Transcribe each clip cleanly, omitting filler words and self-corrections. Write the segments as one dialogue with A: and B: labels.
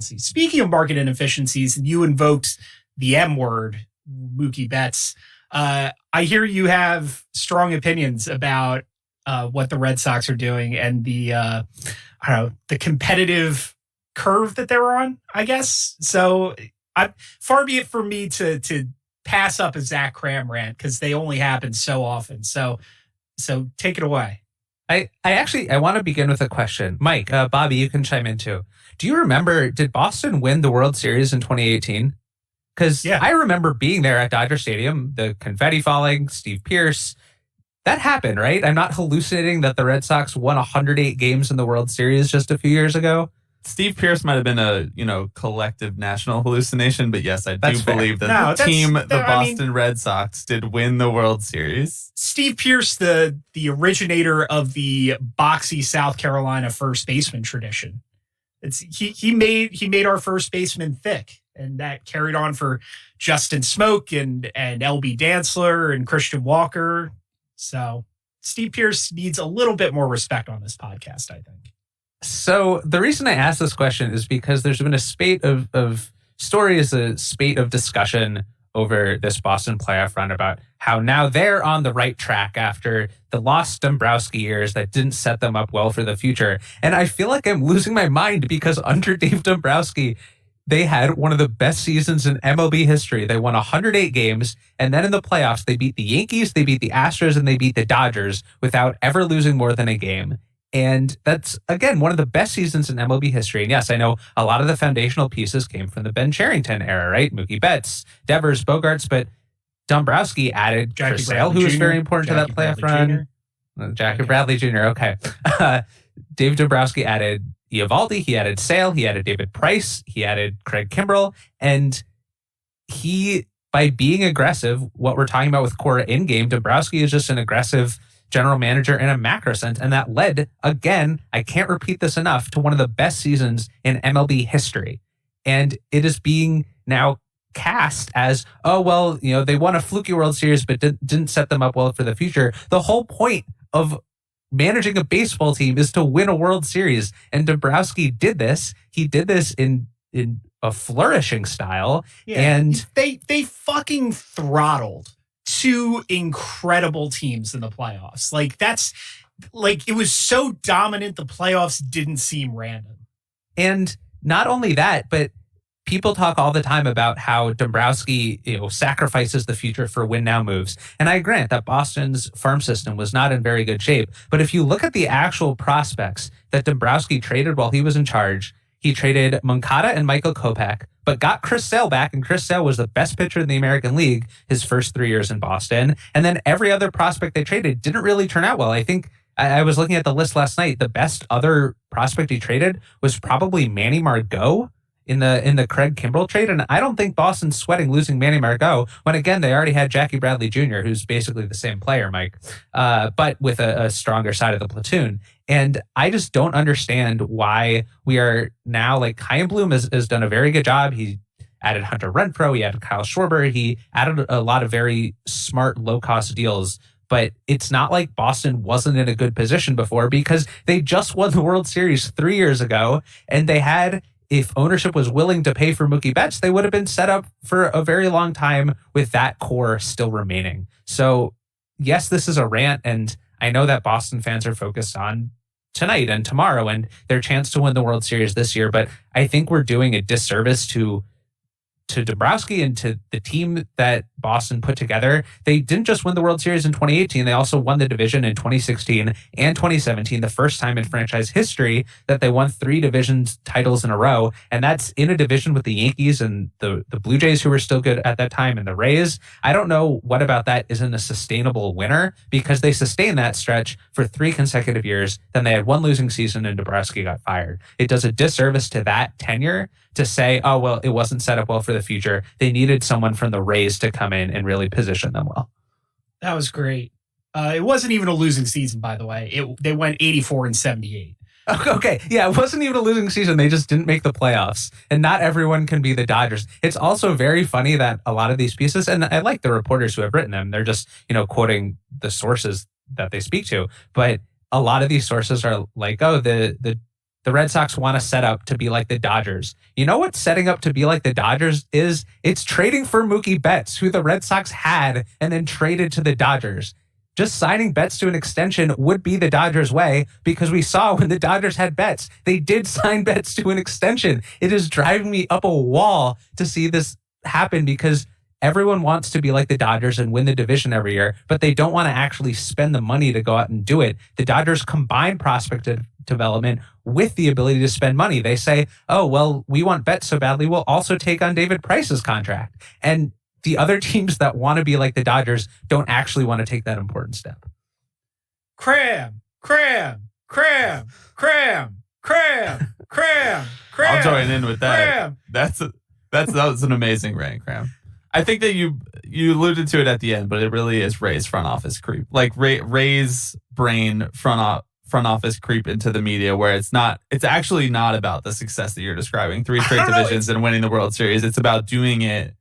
A: Speaking of market inefficiencies, you invoked the M word, Mookie Betts. I hear you have strong opinions about what the Red Sox are doing and the competitive curve that they're on, I guess. So far be it for me to pass up a Zach Kram rant because they only happen so often. So take it away.
B: I want to begin with a question. Mike, Bobby, you can chime in too. Do you remember, did Boston win the World Series in 2018? Because I remember being there at Dodger Stadium, the confetti falling, Steve Pearce. That happened, right? I'm not hallucinating that the Red Sox won 108 games in the World Series just a few years ago.
C: Steve Pearce might have been a collective national hallucination, but yes, I do believe that the Boston Red Sox did win the World Series.
A: Steve Pearce, the originator of the boxy South Carolina first baseman tradition. He made our first baseman thick, and that carried on for Justin Smoke and LB Dantzler and Christian Walker. So Steve Pearce needs a little bit more respect on this podcast, I think.
B: So the reason I asked this question is because there's been a spate of stories, a spate of discussion over this Boston playoff run about how now they're on the right track after the lost Dombrowski years that didn't set them up well for the future. And I feel like I'm losing my mind because under Dave Dombrowski, they had one of the best seasons in MLB history. They won 108 games, and then in the playoffs, they beat the Yankees, they beat the Astros, and they beat the Dodgers without ever losing more than a game. And that's, again, one of the best seasons in MLB history. And yes, I know a lot of the foundational pieces came from the Ben Cherington era, right? Mookie Betts, Devers, Bogarts, but Dombrowski added Chris Sale, who was very important to that playoff run. Jackie Bradley Jr., okay. Dave Dombrowski added Eovaldi, he added Sale, he added David Price, he added Craig Kimbrell, and he, by being aggressive, what we're talking about with Cora in-game, Dombrowski is just an aggressive general manager in a macro sense. And that led, again, I can't repeat this enough, to one of the best seasons in MLB history. And it is being now cast as, oh, well, they won a fluky World Series, but didn't set them up well for the future. The whole point of managing a baseball team is to win a World Series. And Dombrowski did this. He did this in a flourishing style. Yeah, and
A: they fucking throttled two incredible teams in the playoffs. It was so dominant, the playoffs didn't seem random.
B: And not only that, but people talk all the time about how Dombrowski, sacrifices the future for win now moves. And I grant that Boston's farm system was not in very good shape. But if you look at the actual prospects that Dombrowski traded while he was in charge, he traded Moncada and Michael Kopech, but got Chris Sale back, and Chris Sale was the best pitcher in the American League his first 3 years in Boston. And then every other prospect they traded didn't really turn out well. I think I was looking at the list last night. The best other prospect he traded was probably Manny Margot in the Craig Kimbrell trade. And I don't think Boston's sweating losing Manny Margot when, again, they already had Jackie Bradley Jr., who's basically the same player, Mike, but with a stronger side of the platoon. And I just don't understand why we are now, Chaim Bloom has done a very good job. He added Hunter Renfroe, he added Kyle Schwarber, he added a lot of very smart, low-cost deals. But it's not like Boston wasn't in a good position before, because they just won the World Series 3 years ago, and they had, if ownership was willing to pay for Mookie Betts, they would have been set up for a very long time with that core still remaining. So yes, this is a rant, and I know that Boston fans are focused on tonight and tomorrow and their chance to win the World Series this year, but I think we're doing a disservice to Dombrowski and to the team that Boston put together. They didn't just win the World Series in 2018. They also won the division in 2016 and 2017, the first time in franchise history that they won 3 divisions titles in a row. And that's in a division with the Yankees and the Blue Jays, who were still good at that time, and the Rays. I don't know what about that isn't a sustainable winner, because they sustained that stretch for 3 consecutive years. Then they had 1 losing season and Dombrowski got fired. It does a disservice to that tenure to say, oh, well, it wasn't set up well for the future. They needed someone from the Rays to come in and really position them well.
A: That was great. It wasn't even a losing season, by the way. They went 84-78.
B: Okay, yeah, it wasn't even a losing season. They just didn't make the playoffs. And not everyone can be the Dodgers. It's also very funny that a lot of these pieces, and I like the reporters who have written them, they're just, quoting the sources that they speak to. But a lot of these sources are like, oh, the the Red Sox want to set up to be like the Dodgers. You know what setting up to be like the Dodgers is? It's trading for Mookie Betts, who the Red Sox had and then traded to the Dodgers. Just signing Betts to an extension would be the Dodgers' way, because we saw when the Dodgers had Betts, they did sign Betts to an extension. It is driving me up a wall to see this happen, because everyone wants to be like the Dodgers and win the division every year, but they don't want to actually spend the money to go out and do it. The Dodgers combine prospect development with the ability to spend money. They say, oh, well, we want Betts so badly, we'll also take on David Price's contract. And the other teams that want to be like the Dodgers don't actually want to take that important step.
A: Kram.
C: I'll join in with that. That was an amazing rant, Kram. I think that you alluded to it at the end, but it really is Ray's front office creep. Like Ray's brain front office creep into the media, where it's actually not about the success that you're describing. 3 straight divisions and winning the World Series. It's about doing it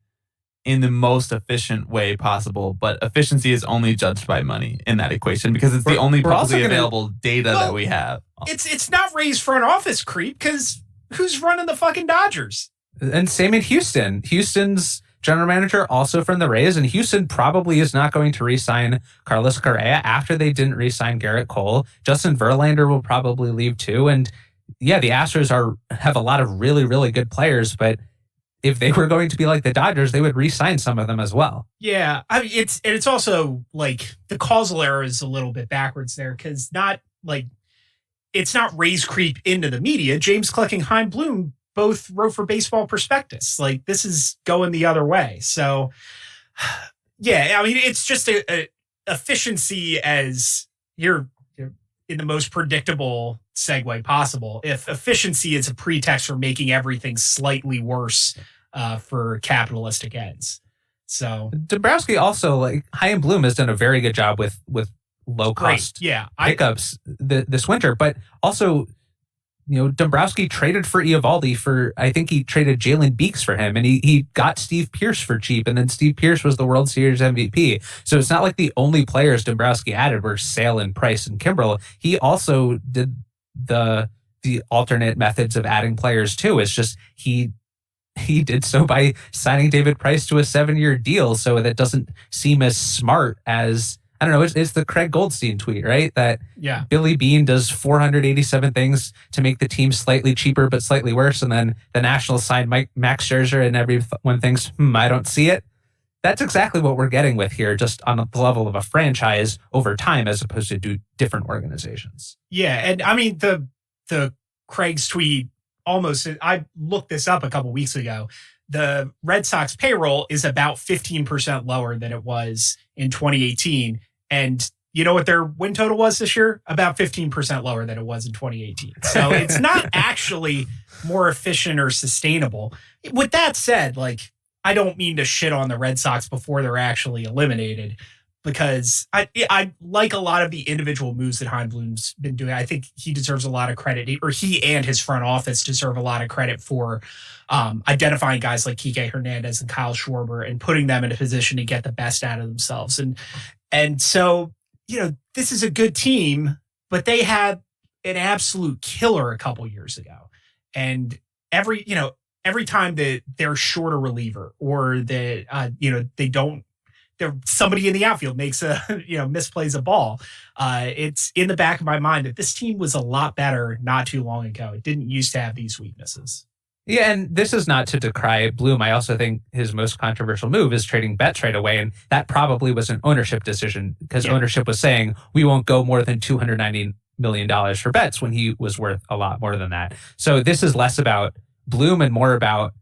C: in the most efficient way possible, but efficiency is only judged by money in that equation, because it's the only publicly available data that we have.
A: It's not Ray's front office creep, because who's running the fucking Dodgers?
B: And same in Houston. Houston's general manager also from the Rays, and Houston probably is not going to re-sign Carlos Correa after they didn't re-sign Garrett Cole. Justin Verlander will probably leave too. And yeah, the Astros have a lot of really, really good players, but if they were going to be like the Dodgers, they would re-sign some of them as well.
A: Yeah, I mean, it's also like the causal error is a little bit backwards there, because it's not Ray's creep into the media. James Click and Chaim Bloom both wrote for Baseball Prospectus. Like, this is going the other way. So, yeah, I mean, it's just a efficiency as you're in the most predictable segue possible. If efficiency is a pretext for making everything slightly worse for capitalistic ends. So
B: Dombrowski also, like, Chaim Bloom has done a very good job with low cost pickups this winter, but also, Dombrowski traded for Eovaldi I think he traded Jalen Beeks for him, and he got Steve Pearce for cheap, and then Steve Pearce was the World Series MVP. So it's not like the only players Dombrowski added were Sale and Price and Kimbrel. He also did the alternate methods of adding players too. It's just he did so by signing David Price to a 7-year deal, so that doesn't seem as smart as, I don't know, it's the Craig Goldstein tweet, right? That Billy Beane does 487 things to make the team slightly cheaper but slightly worse, and then the Nationals signed Max Scherzer, and everyone thinks, I don't see it. That's exactly what we're getting with here, just on the level of a franchise over time, as opposed to different organizations.
A: Yeah, and I mean, the Craig's tweet I looked this up a couple weeks ago. The Red Sox payroll is about 15% lower than it was in 2018. And you know what their win total was this year? About 15% lower than it was in 2018. So it's not actually more efficient or sustainable. With that said, I don't mean to shit on the Red Sox before they're actually eliminated, because I like a lot of the individual moves that Chaim Bloom's been doing. I think he deserves a lot of credit, or he and his front office deserve a lot of credit for identifying guys like Kike Hernandez and Kyle Schwarber and putting them in a position to get the best out of themselves. And so, this is a good team, but they had an absolute killer a couple years ago. And every time that they're short a reliever, or that, somebody in the outfield makes misplays a ball, it's in the back of my mind that this team was a lot better not too long ago. It didn't used to have these weaknesses.
B: Yeah, and this is not to decry Bloom. I also think his most controversial move is trading Betts right away, and that probably was an ownership decision, because ownership was saying we won't go more than $290 million for Betts when he was worth a lot more than that. So this is less about Bloom and more about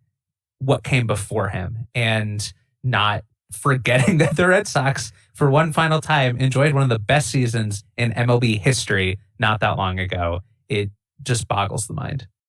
B: what came before him, and not forgetting that the Red Sox, for one final time, enjoyed one of the best seasons in MLB history not that long ago. It just boggles the mind.